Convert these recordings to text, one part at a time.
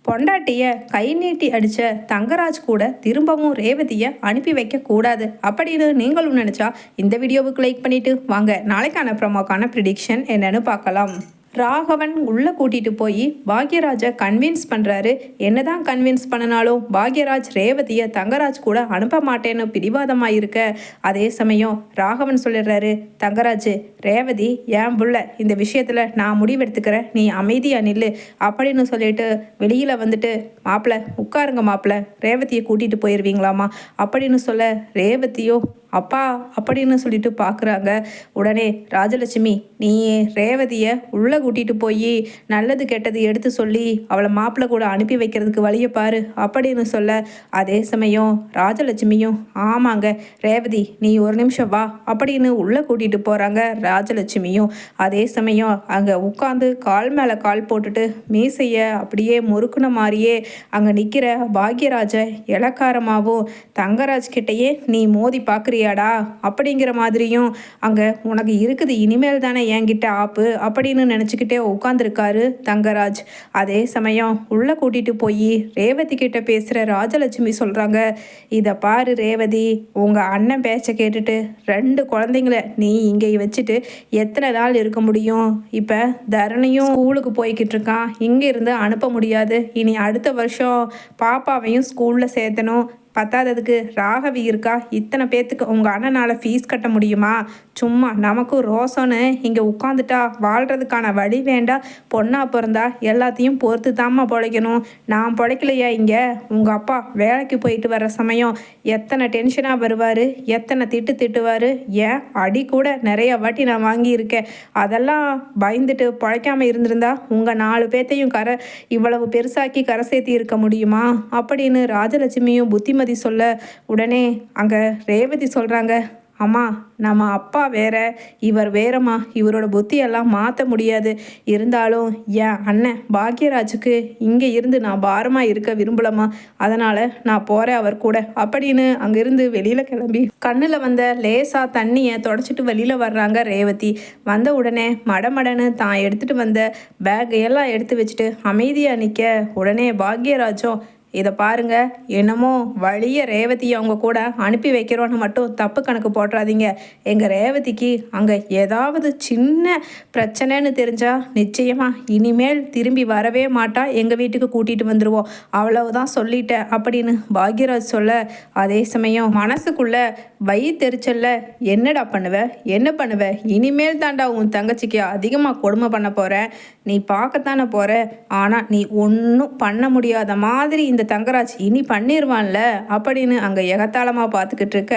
பொண்டாட்டிய கை நீட்டி அடிச்ச தங்கராஜ் கூட திரும்பவும் ரேவதியை அனுப்பி வைக்க கூடாது அப்படின்னு நீங்களும் நினைச்சா இந்த வீடியோவுக்கு லைக் பண்ணிட்டு வாங்க நாளைக்கான ப்ரோமோக்கான ப்ரிடிக்ஷன் என்னன்னு பார்க்கலாம். ராகவன் உள்ளே கூட்டிகிட்டு போய் பாக்யராஜை கன்வின்ஸ் பண்ணுறாரு. என்னதான் கன்வின்ஸ் பண்ணினாலும் பாக்யராஜ் ரேவதியை தங்கராஜ் கூட அனுப்ப மாட்டேன்னு பிடிவாதமாக இருக்க, அதே சமயம் ராகவன் சொல்லிடுறாரு, தங்கராஜ் ரேவதி ஏன் புள்ள, இந்த விஷயத்தில் நான் முடிவெடுத்துக்கிறேன், நீ அமைதியாக நில்லு அப்படின்னு சொல்லிட்டு வெளியில் வந்துட்டு, மாப்பிள்ளை உட்காருங்க மாப்பிள்ளை, ரேவதியை கூட்டிகிட்டு போயிடுவீங்களாமா அப்படின்னு சொல்ல, ரேவதியோ அப்பா அப்படின்னு சொல்லிட்டு பார்க்குறாங்க. உடனே ராஜலட்சுமி, நீ ரேவதியை உள்ளே கூட்டிகிட்டு போய் நல்லது கெட்டது எடுத்து சொல்லி அவளை மாப்பிள்ளை கூட அனுப்பி வைக்கிறதுக்கு வழியை பாரு அப்படின்னு சொல்ல, அதே சமயம் ராஜலட்சுமியும் ஆமாங்க ரேவதி நீ ஒரு நிமிஷம் வா அப்படின்னு உள்ளே கூட்டிகிட்டு போகிறாங்க ராஜலட்சுமியும். அதே சமயம் அங்கே உட்காந்து கால் மேலே கால் போட்டுட்டு மீசையை அப்படியே முறுக்குன மாதிரியே அங்கே நிற்கிற பாக்யராஜை இலக்காரமாகவும் தங்கராஜ் கிட்டேயே நீ மோதி பார்க்குறியாடா அப்படிங்கிற மாதிரியும், அங்கே உனக்கு இருக்குது இனிமேல் தானே என்கிட்ட ஆப்பு அப்படின்னு நினச்சிக்கிட்டே உட்காந்துருக்காரு தங்கராஜ். அதே சமயம் உள்ளே கூட்டிகிட்டு போய் ரேவதி கிட்ட பேசுகிற ராஜலட்சுமி சொல்கிறாங்க, இதை பாரு ரேவதி, உங்கள் அண்ணன் பேச்ச கேட்டுட்டு 2 குழந்தைங்கள நீ இங்கே வச்சுட்டு எத்தனை நாள் இருக்க முடியும்? இப்போ தரணியும் ஸ்கூலுக்கு போய்கிட்டு இருக்கான், இங்கே இருந்து அனுப்ப முடியாது. இனி அடுத்த வருஷம் பாப்பாவையும் ஸ்கூலில் சேர்த்தணும். பத்தாததுக்கு ராகவி இருக்கா, இத்தனை பேர்த்துக்கு உங்கள் அண்ணனால் ஃபீஸ் கட்ட முடியுமா? சும்மா நமக்கும் ரோசன்னு இங்கே உட்காந்துட்டா வாழ்கிறதுக்கான வழி வேண்டாம். பொண்ணாக பிறந்தா எல்லாத்தையும் பொறுத்து தாம்மா பிழைக்கணும். நான் பிழைக்கலையா இங்கே? உங்கள் அப்பா வேலைக்கு போயிட்டு வர சமயம் எத்தனை டென்ஷனாக வருவார், எத்தனை திட்டுவார். ஏன் அடி கூட நிறைய வாட்டி நான் வாங்கியிருக்கேன். அதெல்லாம் பயந்துட்டு பிழைக்காமல் இருந்திருந்தா உங்கள் 4 பேர்த்தையும் இவ்வளவு பெருசாக்கி கரை சேர்த்தி இருக்க முடியுமா அப்படின்னு ராஜலட்சுமியும் புத்திமதி சொல்ல, உடனே அங்கே ரேவதி சொல்கிறாங்க, அம்மா நம்ம அப்பா வேற இவர் வேறம்மா, இவரோட புத்தியெல்லாம் மாற்ற முடியாது. இருந்தாலும் என் அண்ணன் பாக்யராஜுக்கு இங்கே இருந்து நான் பாரமாக இருக்க விரும்பலம்மா, அதனால் நான் போகிறேன் அவர் கூட அப்படின்னு அங்கேருந்து வெளியில் கிளம்பி கண்ணில் வந்த லேசாக தண்ணியை தொடச்சிட்டு வெளியில் வர்றாங்க ரேவதி. வந்த உடனே மடமடன்னு தான் எடுத்துகிட்டு வந்த பேக்கையெல்லாம் எடுத்து வச்சுட்டு அமைதியாக நிற்க, உடனே பாக்யராஜும் இதை பாருங்க, என்னமோ வழிய ரேவதியை அவங்க கூட அனுப்பி வைக்கிறோன்னு மட்டும் தப்பு கணக்கு போட்டுறாதீங்க. எங்கள் ரேவதிக்கு அங்கே ஏதாவது சின்ன பிரச்சனைன்னு தெரிஞ்சால் நிச்சயமாக இனிமேல் திரும்பி வரவே மாட்டா, எங்கள் வீட்டுக்கு கூட்டிகிட்டு வந்துடுவோம், அவ்வளவுதான் சொல்லிட்டேன் அப்படின்னு பாக்யராஜ் சொல்ல, அதே சமயம் மனசுக்குள்ள வயிற்றெரிச்சல்ல என்னடா என்ன பண்ணுவ, இனிமேல் தாண்டா உன் தங்கச்சிக்கு அதிகமாக கொடுமை பண்ண போகிறேன், நீ பார்க்கத்தானே போகிற, ஆனால் நீ ஒன்றும் பண்ண முடியாத மாதிரி இந்த தங்கராஜ் இனி பண்ணிடுவான்ல அப்படின்னு அங்கே எகத்தாளமாக பார்த்துக்கிட்டு இருக்க,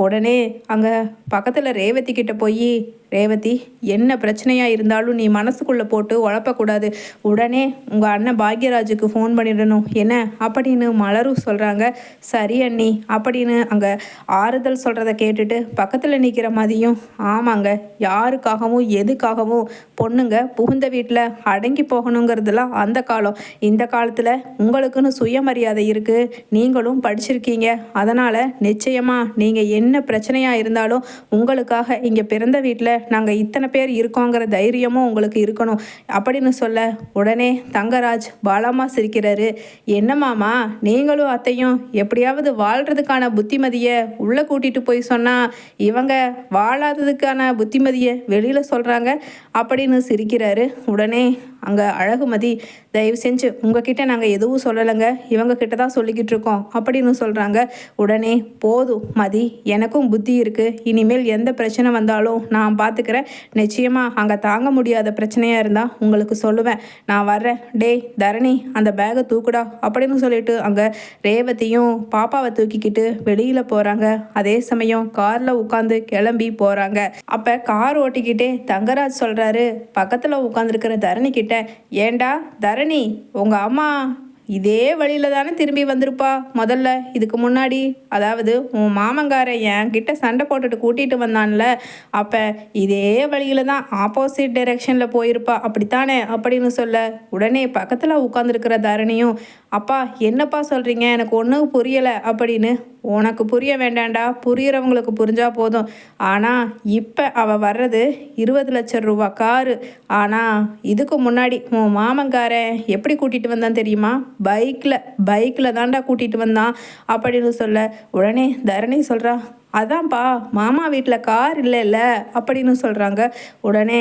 உடனே அங்கே பக்கத்தில் ரேவதி கிட்ட போய், ரேவதி என்ன பிரச்சனையாக இருந்தாலும் நீ மனசுக்குள்ளே போட்டு உழப்பக்கூடாது, உடனே உங்கள் அண்ணன் பாக்யராஜுக்கு ஃபோன் பண்ணிடணும் என்ன அப்படின்னு மலரும் சொல்கிறாங்க. சரி அண்ணி அப்படின்னு அங்கே ஆறுதல் சொல்கிறத கேட்டுட்டு பக்கத்தில் நிற்கிற மாதிரியும், ஆமாங்க யாருக்காகவும் எதுக்காகவும் பொண்ணுங்க புகுந்த வீட்டில் அடங்கி போகணுங்கிறதுலாம் அந்த காலம். இந்த காலத்தில் உங்களுக்குன்னு சுயமரியாதை இருக்குது, நீங்களும் படிச்சிருக்கீங்க, அதனால் நிச்சயமாக நீங்கள் என்ன பிரச்சனையாக இருந்தாலும் உங்களுக்காக இங்கே பிறந்த வீட்டில் நாங்கள் இத்தனை பேர் இருக்கோங்கிற தைரியமும் உங்களுக்கு இருக்கணும் அப்படின்னு சொல்ல, உடனே தங்கராஜ் பாலமாக சிரிக்கிறாரு. என்ன மாமா நீங்களும் அத்தையும் எப்படியாவது வாழ்கிறதுக்கான புத்திமதியை உள்ளே கூட்டிகிட்டு போய் சொன்னால் இவங்க வாழாததுக்கான புத்திமதியை வெளியில் சொல்கிறாங்க அப்படின்னு சிரிக்கிறாரு. உடனே அங்கே அழகுமதி, தயவு செஞ்சு உங்ககிட்ட நாங்கள் எதுவும் சொல்லலைங்க, இவங்க கிட்ட தான் சொல்லிக்கிட்டு இருக்கோம் அப்படின்னு சொல்கிறாங்க. உடனே போதும் மதி, எனக்கும் புத்தி இருக்குது, இனிமேல் எந்த பிரச்சனை வந்தாலும் நான் பார்த்துக்கிறேன், நிச்சயமாக அங்கே தாங்க முடியாத பிரச்சனையாக இருந்தால் உங்களுக்கு சொல்லுவேன், நான் வர்றேன், டேய் தரணி அந்த பேகை தூக்குடா அப்படின்னு சொல்லிட்டு அங்கே ரேவதியும் பாப்பாவை தூக்கிக்கிட்டு வெளியில் போகிறாங்க. அதே சமயம் காரில் உட்காந்து கிளம்பி போகிறாங்க. அப்போ கார் ஓட்டிக்கிட்டே தங்கராஜ் சொல்கிறாரு பக்கத்தில் உட்காந்துருக்கிற தரணி கிட்ட, ஏண்டா தரணி உங்கள் அம்மா இதே வழியில் தானே திரும்பி வந்திருப்பா முதல்ல, இதுக்கு முன்னாடி, அதாவது உன் மாமங்காரை என்கிட்ட சண்டை போட்டுட்டு கூட்டிகிட்டு வந்தான்ல, அப்போ இதே வழியில் தான் ஆப்போசிட் டைரெக்ஷனில் போயிருப்பா அப்படித்தானே அப்படின்னு சொல்ல, உடனே பக்கத்தில் உட்காந்துருக்கிற தரணியும், அப்பா என்னப்பா சொல்கிறீங்க, எனக்கு ஒன்றும் புரியலை அப்படின்னு உனக்கு புரிய வேண்டாம்டா, புரியிறவங்களுக்கு புரிஞ்சா போதும். ஆனால் இப்போ அவள் வர்றது 20 லட்சம் ரூபா காரு. ஆனால் இதுக்கு முன்னாடி உன் மாமன்காரன் எப்படி கூட்டிகிட்டு வந்தான் தெரியுமா? பைக்கில் தான்டா கூட்டிகிட்டு வந்தான் அப்படின்னு சொல்ல உடனே தரணி சொல்கிறா, அதான்ப்பா மாமா வீட்டில் கார் இல்லைல்ல அப்படின்னு சொல்கிறாங்க. உடனே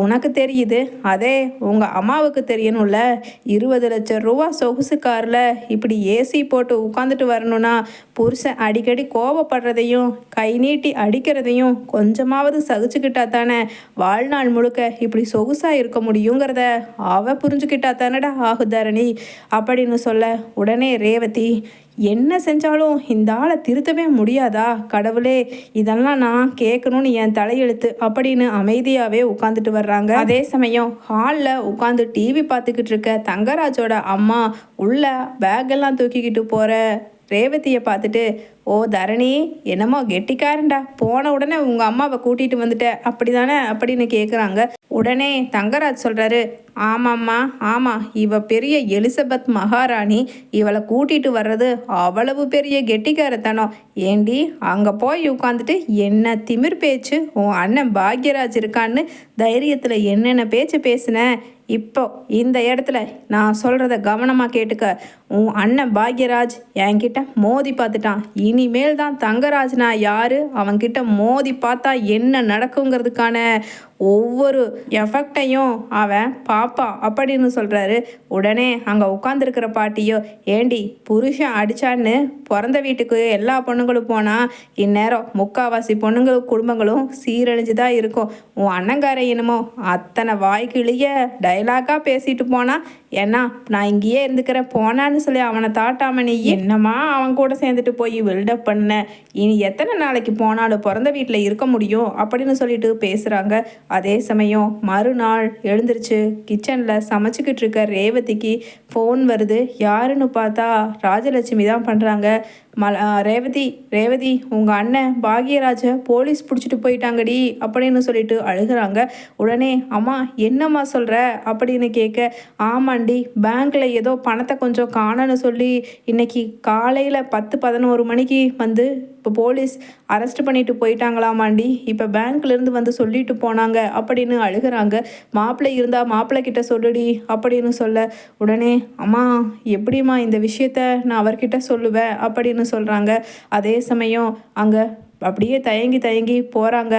உனக்கு தெரியுது, அதே உங்கள் அம்மாவுக்கு தெரியணும்ல. 20 லட்சம் ரூபா சொகுசு காரில் இப்படி ஏசி போட்டு உட்காந்துட்டு வரணும்னா புருஷன் அடிக்கடி கோபப்படுறதையும் கை நீட்டி அடிக்கிறதையும் கொஞ்சமாவது சகிச்சுக்கிட்டா தானே வாழ்நாள் முழுக்க இப்படி சொகுசாக இருக்க முடியுங்கிறத அவ புரிஞ்சுக்கிட்டா தானடா ஆகுதரணி அப்படின்னு சொல்ல உடனே ரேவதி, என்ன செஞ்சாலும் இந்த ஆளை திருத்தவே முடியாதா கடவுளே, இதெல்லாம் நான் கேட்கணும்னு என் தலையெழுத்து அப்படின்னு அமைதியாகவே உட்காந்துட்டு வர்றாங்க. அதே சமயம் ஹாலில் உட்காந்து டிவி பார்த்துக்கிட்டு இருக்க தங்கராஜோட அம்மா உள்ள பேக்கெல்லாம் தூக்கிக்கிட்டு போகிற ரேவதியை பார்த்துட்டு, ஓ தரணி, என்னமோ கெட்டிக்காரன்டா, போன உடனே உங்கள் அம்மாவை கூட்டிகிட்டு வந்துட்ட அப்படி தானே அப்படின்னு கேட்குறாங்க. உடனே தங்கராஜ் சொல்கிறாரு, ஆமாம்மா ஆமாம், இவ பெரிய எலிசபெத் மகாராணி, இவளை கூட்டிகிட்டு வர்றது அவ்வளவு பெரிய கெட்டிக்காரத்தனம். ஏண்டி அங்கே போய் உட்காந்துட்டு என்ன திமிர் பேச்சு, உன் அண்ணன் பாக்யராஜ் இருக்கான்னு தைரியத்தில் என்னென்ன பேச்சு பேசுன. இப்போ இந்த இடத்துல நான் சொல்கிறத கவனமாக கேட்டுக்க. உன் அண்ணன் பாக்யராஜ் என்கிட்ட மோதி பார்த்துட்டான். இனிமேல் தான் தங்கராஜ்னா யார், அவன்கிட்ட மோதி பார்த்தா என்ன நடக்குங்கிறதுக்கான ஒவ்வொரு எஃபெக்டையும் அவன் பாப்பான் அப்படின்னு சொல்கிறாரு. உடனே அங்கே உட்காந்துருக்கிற பாட்டியோ, ஏண்டி புருஷன் அடித்தான்னு பிறந்த வீட்டுக்கு எல்லா பொண்ணுங்களும் போனால் இந்நேரம் முக்கால்வாசி பொண்ணுங்களும் குடும்பங்களும் சீரழிஞ்சு தான் இருக்கும். உன் அண்ணங்கார என்னமோ அத்தனை வாய்க்கிளிய டைலாக்காக பேசிட்டு போனால், ஏன்னா நான் இங்கேயே இருந்துக்கிறேன் போனான்னு சொல்லி அவனை தாட்டாம நீ என்னம்மா அவன் கூட சேர்ந்துட்டு போய் பில்டப் பண்ண. இனி எத்தனை நாளைக்கு போனாலும் பிறந்த வீட்டில் இருக்க முடியும் அப்படின்னு சொல்லிட்டு பேசுகிறாங்க. அதே சமயம் மறுநாள் எழுந்திருச்சு கிச்சனில் சமைச்சிக்கிட்டு இருக்க ரேவதிக்கு ஃபோன் வருது. யாருன்னு பார்த்தா ராஜலட்சுமி தான் பண்ணுறாங்க. ரேவதி உங்கள் அண்ணன் பாக்யராஜை போலீஸ் பிடிச்சிட்டு போயிட்டாங்கடி அப்படின்னு சொல்லிட்டு அழுகிறாங்க. உடனே அம்மா என்னம்மா சொல்கிற அப்படின்னு கேட்க, ஆமாண்டி, பேங்க்கில் ஏதோ பணத்தை கொஞ்சம் காணன்னு சொல்லி இன்னைக்கு காலையில் 10-11 மணிக்கு வந்து இப்போ போலீஸ் அரெஸ்ட் பண்ணிட்டு போயிட்டாங்களாமாண்டி. இப்போ பேங்க்லேருந்து வந்து சொல்லிட்டு போனாங்க அப்படின்னு அழுகிறாங்க. மாப்பிள்ளை இருந்தால் மாப்பிள்ளை கிட்ட சொல்லுடி அப்படின்னு சொல்ல உடனே, அம்மா எப்படிம்மா இந்த விஷயத்த நான் அவர்கிட்ட சொல்லுவேன் அப்படின்னு சொல்கிறாங்க. அதே சமயம் அங்கே அப்படியே தயங்கி போகிறாங்க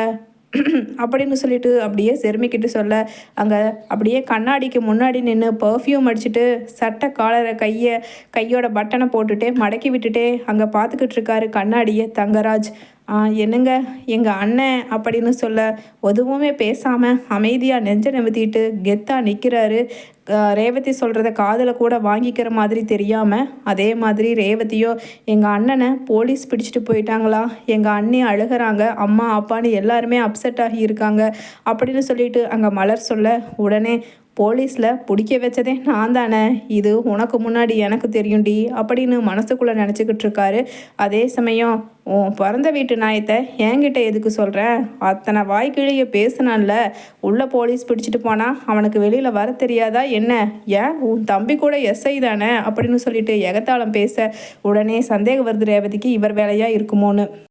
அப்படின்னு சொல்லிட்டு அப்படியே செருமிக்கிட்டு சொல்ல அங்கே அப்படியே கண்ணாடிக்கு முன்னாடி நின்று பர்ஃப்யூம் அடிச்சுட்டு சட்டை காலரை கையோட பட்டனை போட்டுட்டு மடக்கி விட்டுட்டே அங்கே பார்த்துக்கிட்டு இருக்காரு கண்ணாடியை தங்கராஜ். என்னங்க எங்கள் அண்ணன் அப்படின்னு சொல்ல எதுவுமே பேசாமல் அமைதியாக நெஞ்ச நிமித்திட்டு கெத்தாக நிற்கிறாரு. ரேவதி சொல்கிறத காதில் கூட வாங்கிக்கிற மாதிரி தெரியாமல் அதே மாதிரி ரேவதியோ, எங்கள் அண்ணனை போலீஸ் பிடிச்சிட்டு போயிட்டாங்களா, எங்கள் அண்ணி அழுகிறாங்க, அம்மா அப்பான்னு எல்லாருமே அப்செட் ஆகி இருக்காங்க அப்படின்னு சொல்லிட்டு அங்கே மலர் சொல்ல உடனே, போலீஸில் பிடிக்க வச்சதே நான் தானே, இது உனக்கு முன்னாடி எனக்கு தெரியும்டி அப்படின்னு மனசுக்குள்ளே நினச்சிக்கிட்டு இருக்காரு. அதே சமயம் உன் பிறந்த வீட்டு நாயத்தை என்கிட்ட எதுக்கு சொல்கிறேன், அத்தனை வாய்க்கிழிய பேசுனான்ல, உள்ள போலீஸ் பிடிச்சிட்டு போனால் அவனுக்கு வெளியில் வர தெரியாதா என்ன, ஏன் உன் தம்பி கூட எஸ்ஐ தானே அப்படின்னு சொல்லிட்டு எகத்தாளம் பேச உடனே சந்தேகம் வருது ரேவதிக்கு இவர் வேலையாக இருக்குமோன்னு.